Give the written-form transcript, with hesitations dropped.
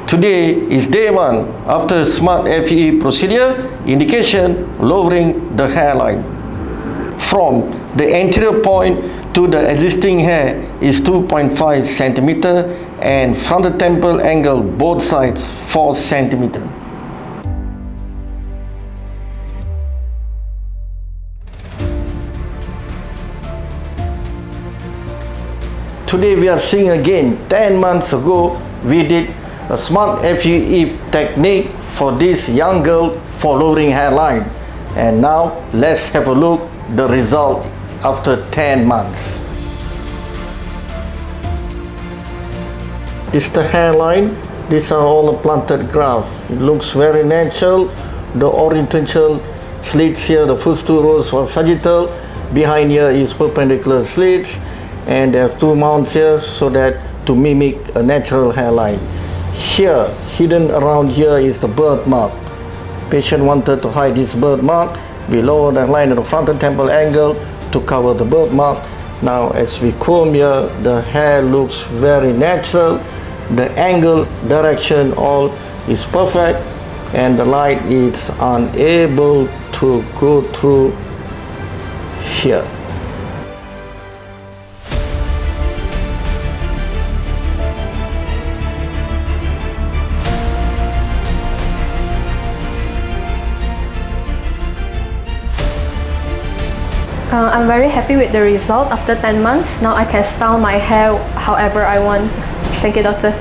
Today is day 1 after Smart FE procedure, indication lowering the hairline. From the anterior point to the existing hair is 2.5 cm and from the temple angle both sides 4 cm. Today we are seeing again 10 months ago we did a Smart FE technique for this young girl for lowering hairline, and now let's have a look the result after 10 months. This is the hairline. These are all the planted grafts. It looks very natural. The orientation slits here, the first 2 rows were sagittal. Behind here is perpendicular slits, and there are 2 mounts here so that to mimic a natural hairline. Here, hidden around here is the birthmark. Patient wanted to hide this birthmark. We lower the line at the frontal temple angle to cover the birthmark. Now as we comb here, the hair looks very natural. The angle, direction, all is perfect, and the light is unable to go through here. I'm very happy with the result after 10 months. Now I can style my hair however I want. Thank you, doctor.